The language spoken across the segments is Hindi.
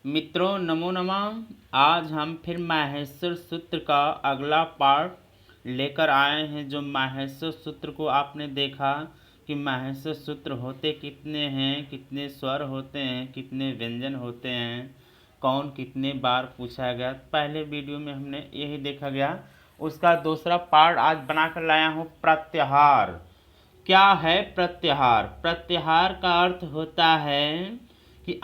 मित्रों नमो नमः। आज हम फिर माहेश्वर सूत्र का अगला पार्ट लेकर आए हैं। जो माहेश्वर सूत्र को आपने देखा कि माहेश्वर सूत्र होते कितने हैं, कितने स्वर होते हैं, कितने व्यंजन होते हैं, कौन कितने बार पूछा गया। पहले वीडियो में हमने यही देखा गया। उसका दूसरा पार्ट आज बनाकर लाया हूँ प्रत्याहार। क्या है प्रत्याहार? प्रत्याहार का अर्थ होता है कि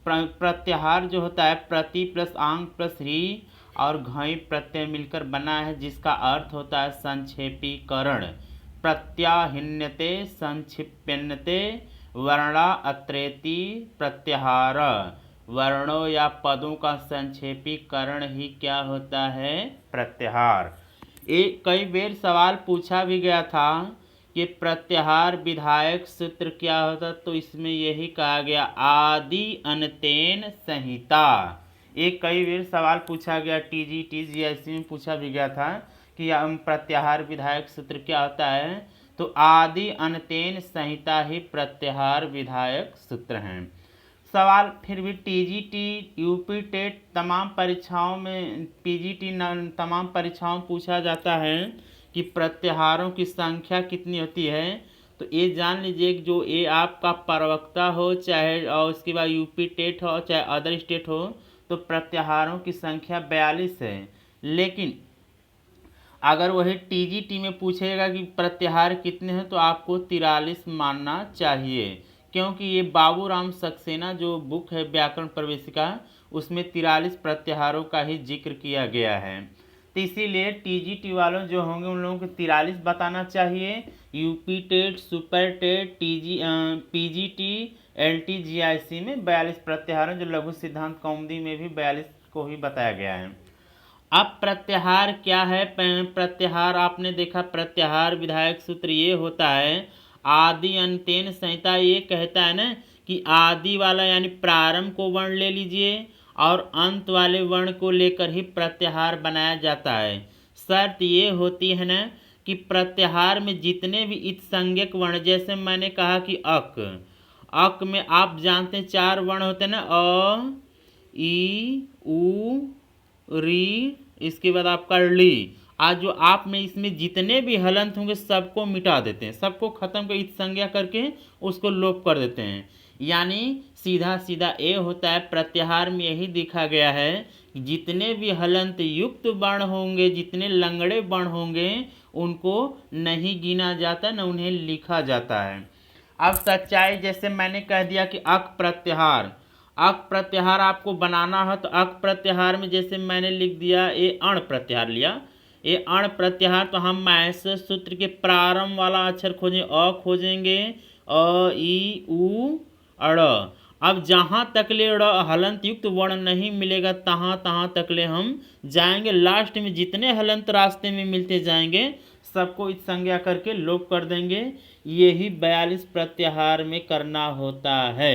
प्रत्याहार जो होता है प्रति प्लस आंग प्लस री और घई प्रत्यय मिलकर बना है, जिसका अर्थ होता है संक्षेपीकरण। प्रत्याहिन्यते संक्षिप्यन्यते वर्णा अत्रेति प्रत्याहार। वर्णों या पदों का संक्षेपीकरण ही क्या होता है? प्रत्याहार। एक कई बार सवाल पूछा भी गया था कि प्रत्याहार विधायक सूत्र क्या होता, तो इसमें यही कहा गया आदि अनतेन संहिता। एक कई बार सवाल पूछा गया, टीजीटी में पूछा भी गया था कि प्रत्याहार विधायक सूत्र क्या होता है, तो आदि अनतेन संहिता ही प्रत्याहार विधायक सूत्र हैं। सवाल फिर भी टीजीटी, यूपी टेट तमाम परीक्षाओं में, पीजीटी तमाम परीक्षाओं में पूछा जाता है कि प्रत्याहारों की संख्या कितनी होती है। तो ये जान लीजिए कि जो ये आपका प्रवक्ता हो, चाहे और उसके बाद यूपी टेट हो, चाहे अदर स्टेट हो, तो प्रत्याहारों की संख्या 42 है। लेकिन अगर वही टीजीटी में पूछेगा कि प्रत्याहार कितने हैं, तो आपको 43 मानना चाहिए, क्योंकि ये बाबूराम सक्सेना जो बुक है व्याकरण प्रवेशिका, उसमें 43 प्रत्याहारों का ही जिक्र किया गया है। तो इसीलिए टीजीटी वालों जो होंगे उन लोगों को 43 बताना चाहिए। UP TET, super TET, PGT, LT GIC में 42 प्रत्याहारों, जो लघु सिद्धांत कौमुदी में भी 42 को ही बताया गया है। अब प्रत्याहार क्या है? प्रत्याहार आपने देखा, प्रत्याहार विधायक सूत्र ये होता है आदि अंतेन संहिता। ये कहता है ना कि आदि वाला यानी प्रारंभ को वर्ण ले लीजिए और अंत वाले वर्ण को लेकर ही प्रत्याहार बनाया जाता है। शर्त ये होती है ना कि प्रत्याहार में जितने भी इत्संज्ञक वर्ण, जैसे मैंने कहा कि अक में आप जानते हैं 4 वर्ण होते हैं ना, अ, ई, उ, री, इसके बाद आपका ली। आज जो आप में इसमें जितने भी हलंत होंगे सबको मिटा देते हैं, सबको खत्म कर संज्ञा करके उसको लोप कर देते हैं। यानी सीधा सीधा ए होता है। प्रत्याहार में यही देखा गया है कि जितने भी हलंत युक्त वर्ण होंगे, जितने लंगड़े वर्ण होंगे, उनको नहीं गिना जाता, न उन्हें लिखा जाता है। अब सच्चाई, जैसे मैंने कह दिया कि अक प्रत्याहार, अक प्रत्याहार आपको बनाना है, तो अक प्रत्याहार में जैसे मैंने लिख दिया ये अण प्रत्याहार लिया, ये अण प्रत्याहार, तो हम माहेश्वर सूत्र के प्रारंभ वाला अक्षर खोजें, अ खोजेंगे, अ, ई, उ, अड़। अब जहाँ तकले हलंत युक्त वर्ण नहीं मिलेगा तहाँ तहाँ तकले हम जाएंगे। लास्ट में जितने हलंत रास्ते में मिलते जाएंगे सबको इस संज्ञा करके लोप कर देंगे। यही 42 प्रत्याहार में करना होता है।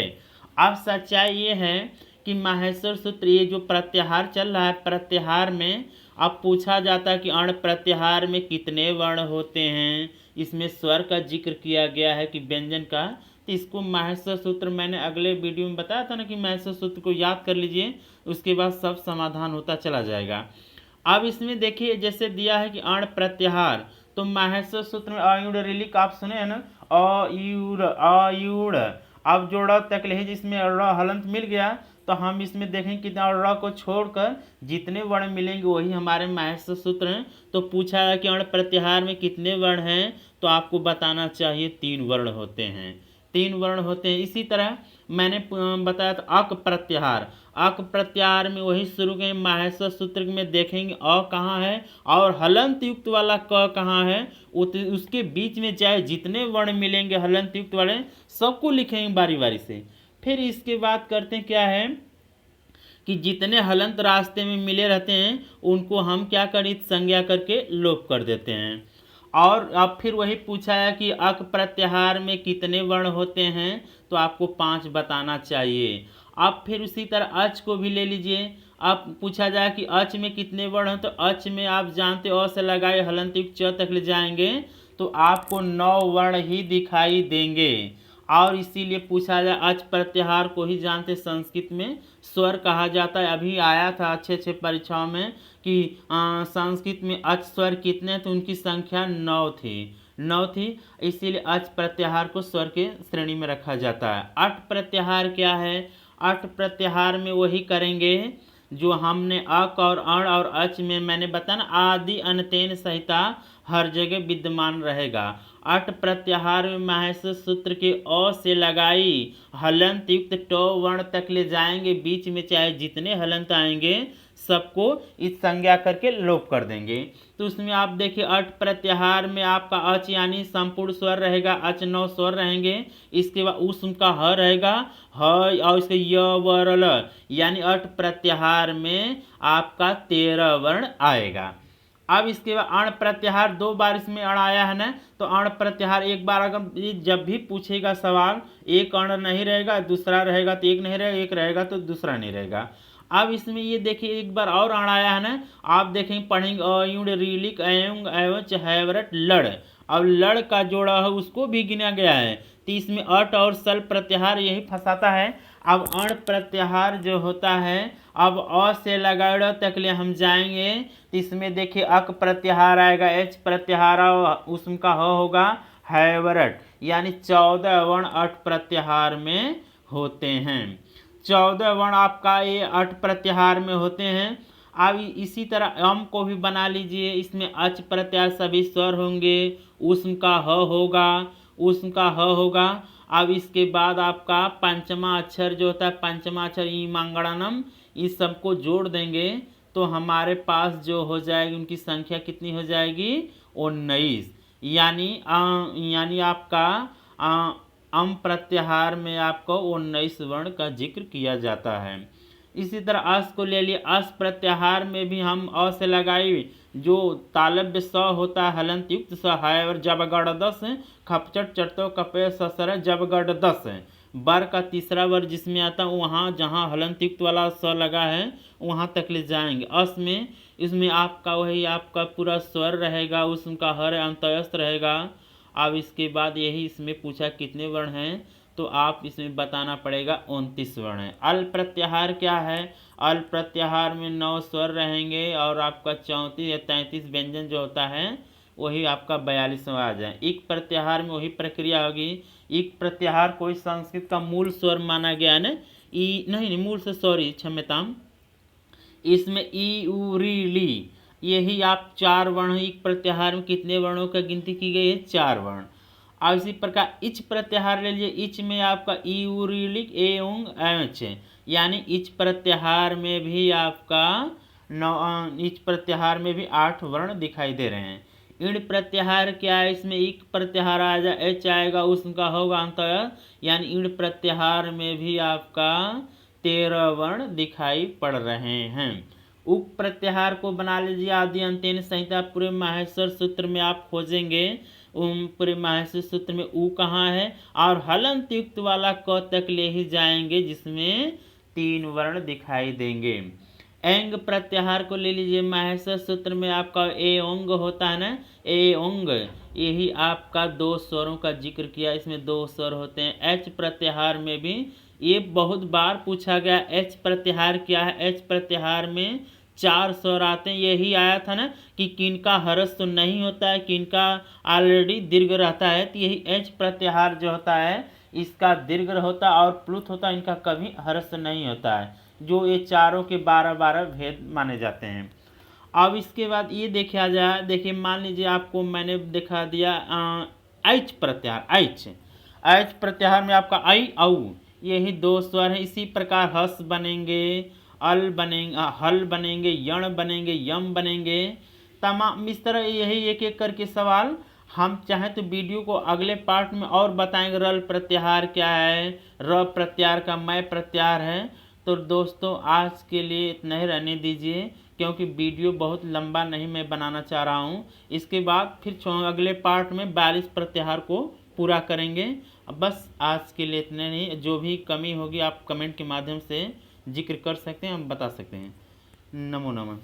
अब सच्चाई ये है कि माहेश्वर सूत्र, ये जो प्रत्याहार चल रहा है, प्रत्याहार में अब पूछा जाता है कि अण प्रत्याहार में कितने वर्ण होते हैं। इसमें स्वर का जिक्र किया गया है कि व्यंजन का। तो इसको माहेश्वर सूत्र मैंने अगले वीडियो में बताया था ना कि माहेश्वर सूत्र को याद कर लीजिए, उसके बाद सब समाधान होता चला जाएगा। अब इसमें देखिए जैसे दिया है कि अण प्रत्याहार, तो माहेश्वर सूत्र में अयुड़ रिलिक आप सुने हैं ना, अयुड़ अयुड़। अब जो ड़ तकले है जिसमें र हलंत मिल गया, तो हम इसमें देखेंगे कितना र को छोड़कर जितने वर्ण मिलेंगे वही हमारे माहेश्वर सूत्र हैं। तो पूछा है कि अण प्रत्याहार में कितने वर्ण हैं, तो आपको बताना चाहिए 3 वर्ण होते हैं, 3 वर्ण होते हैं। इसी तरह मैंने बताया था अक प्रत्याहार, अक प्रत्याहार में वही शुरू के माहेश्वर सूत्र में देखेंगे अ कहाँ है और हलंत युक्त वाला क कहाँ है। उसके बीच में चाहे जितने वर्ण मिलेंगे हलंत युक्त वाले सबको लिखेंगे बारी बारी से। फिर इसके बाद करते हैं क्या है कि जितने हलंत रास्ते में मिले रहते हैं उनको हम क्या करें, संज्ञा करके लोप कर देते हैं। और अब फिर वही पूछा है कि अक प्रत्याहार में कितने वर्ण होते हैं, तो आपको 5 बताना चाहिए। अब फिर उसी तरह अच को भी ले लीजिए। अब पूछा जाए कि अच में कितने वर्ण हैं, तो अच में आप जानते अ से लगाए हलंत युक्त च तक ले जाएंगे तो आपको 9 वर्ण ही दिखाई देंगे। और इसीलिए पूछा जाए, अच प्रत्याहार को ही जानते संस्कृत में स्वर कहा जाता है। अभी आया था अच्छे अच्छे परीक्षाओं में कि संस्कृत में अच स्वर कितने, तो उनकी संख्या 9 थी। इसीलिए अच प्रत्याहार को स्वर के श्रेणी में रखा जाता है। अट प्रत्याहार क्या है? अट प्रत्याहार में वही करेंगे जो हमने अक और अण और अच में मैंने बताया ना, आदि अनतेन सहिता हर जगह विद्यमान रहेगा। अट प्रत्याहार में माहेश्वर सूत्र के अ से लगाई हलंत युक्त ट वर्ण तक ले जाएंगे, बीच में चाहे जितने हलंत आएंगे सबको इस संज्ञा करके लोप कर देंगे। तो उसमें आप देखिए अट प्रत्याहार में आपका अच यानी संपूर्ण स्वर रहेगा, अच 9 स्वर रहेंगे। इसके बाद उष्म का ह रहेगा, ह और इसके य व र ल, यानी अट प्रत्याहार में आपका 13 वर्ण आएगा। अब इसके बाद अण प्रत्याहार 2 बार इसमें अण आया है ना, तो अण प्रत्याहार एक बार अगर जब भी पूछेगा सवाल, एक अण नहीं रहेगा, दूसरा रहेगा तो एक नहीं रहेगा, एक रहेगा तो दूसरा नहीं रहेगा। अब इसमें ये देखिए एक बार और अण आया है ना, आप देखेंगे पढ़ेंगे अयुण रीलिक एवं एवच हैवरट लड़। अब लड़ का जोड़ा है उसको भी गिना गया है, तो इसमें अट और सल प्रत्याहार यही फंसाता है। अब अण प्रत्याहार जो होता है, अब अ से लगाड़ तक ले हम जाएंगे, तो इसमें देखिए अक प्रत्याहार आएगा, एच प्रत्याहार उसम का ह होगा हैवरट, यानी 14 वर्ण अट प्रत्याहार में होते हैं। 14 वर्ण आपका ये अट प्रत्याहार में होते हैं। अब इसी तरह अम को भी बना लीजिए, इसमें अच प्रत्याहार सभी स्वर होंगे, उष्म का ह होगा, उष्म का ह होगा। अब इसके बाद आपका पंचमा अक्षर जो होता है, पंचमा अक्षर ई मंगड़नम, इस सबको जोड़ देंगे तो हमारे पास जो हो जाएगी उनकी संख्या कितनी हो जाएगी? 19। यानी आपका अम प्रत्याहार में आपको 19 वर्ण का जिक्र किया जाता है। इसी तरह अस को ले लिए, अस प्रत्याहार में भी हम अ से लगाई जो तालव्य स होता है हलंत युक्त स है, और जबगढ़ 10 खपचट चटतो कपे ससर जबगढ़ 10 बर का तीसरा वर्ग जिसमें आता है, वहाँ जहाँ हलंत युक्त वाला स लगा है वहाँ तक ले जाएंगे। अस में इसमें आपका वही आपका पूरा स्वर रहेगा, उसका हर अंतयस्थ रहेगा। अब इसके बाद यही इसमें पूछा कितने वर्ण हैं, तो आप इसमें बताना पड़ेगा 29 वर्ण है। अल प्रत्याहार क्या है? अल प्रत्याहार में 9 स्वर रहेंगे और आपका 34 या 33 व्यंजन जो होता है वही आपका 42वां आ जाए। इक प्रत्याहार में वही प्रक्रिया होगी। इक प्रत्याहार कोई संस्कृत का मूल स्वर माना गया है ना, ई नहीं मूल से सॉरी क्षम्यताम, इसमें ई उ री ली यही आप 4 वर्ण। इक प्रत्याहार में कितने वर्णों का गिनती की गई है? 4 वर्ण। और इसी प्रकार इच प्रत्याहार ले लीजिए, इच में आपका ई उ री लिक ए उंग एच, यानी इच प्रत्याहार में भी आपका इच प्रत्याहार में भी 8 वर्ण दिखाई दे रहे हैं। इण प्रत्याहार क्या है? इसमें इक प्रत्याहार आ जाए, एच आएगा, उसका होगा अंतः, यानी इण प्रत्याहार में भी आपका 13 वर्ण दिखाई पड़ रहे हैं। उप प्रत्याहार को बना लीजिए, आदि अंत्यन संहिता पूरे माहेश्वर सूत्र में आप खोजेंगे, पूरे माहेश्वर सूत्र में ऊ कहाँ है, और हलंत युक्त वाला क तक ले ही जाएंगे जिसमें 3 वर्ण दिखाई देंगे। एंग प्रत्याहार को ले लीजिए, माहेश्वर सूत्र में आपका ए ओंग होता है ना, ए ओंग यही आपका 2 स्वरों का जिक्र किया, इसमें 2 स्वर होते हैं। एच प्रत्याहार में भी ये बहुत बार पूछा गया, एच प्रत्याहार क्या है? एच प्रत्याहार में 4 स्वर आते हैं। यही आया था ना कि किनका हर्ष तो नहीं होता है, किनका ऑलरेडी दीर्घ रहता है, तो यही एच प्रत्याहार जो होता है इसका दीर्घ होता है और प्लुत होता है, इनका कभी हर्ष नहीं होता है, जो ये चारों के 12-12 भेद माने जाते हैं। अब इसके बाद ये देखा जाए, देखिए मान लीजिए आपको मैंने दिखा दिया ऐच प्रत्याहार, ऐच प्रत्याहार में आपका ऐ औ यही 2 स्वर हैं। इसी प्रकार हस बनेंगे, अल बनेंगे, हल बनेंगे, यण बनेंगे, यम बनेंगे, तमाम इस तरह यही एक एक करके सवाल। हम चाहें तो वीडियो को अगले पार्ट में और बताएंगे, रल प्रत्याहार क्या है, र प्रत्याहार का मैं प्रत्याहार है। तो दोस्तों आज के लिए इतना ही रहने दीजिए, क्योंकि वीडियो बहुत लंबा नहीं मैं बनाना चाह रहा हूँ। इसके बाद फिर अगले पार्ट में 42 प्रत्याहार को पूरा करेंगे। बस आज के लिए इतने नहीं, जो भी कमी होगी आप कमेंट के माध्यम से जिक्र कर सकते हैं, हम बता सकते हैं। नमो नमः।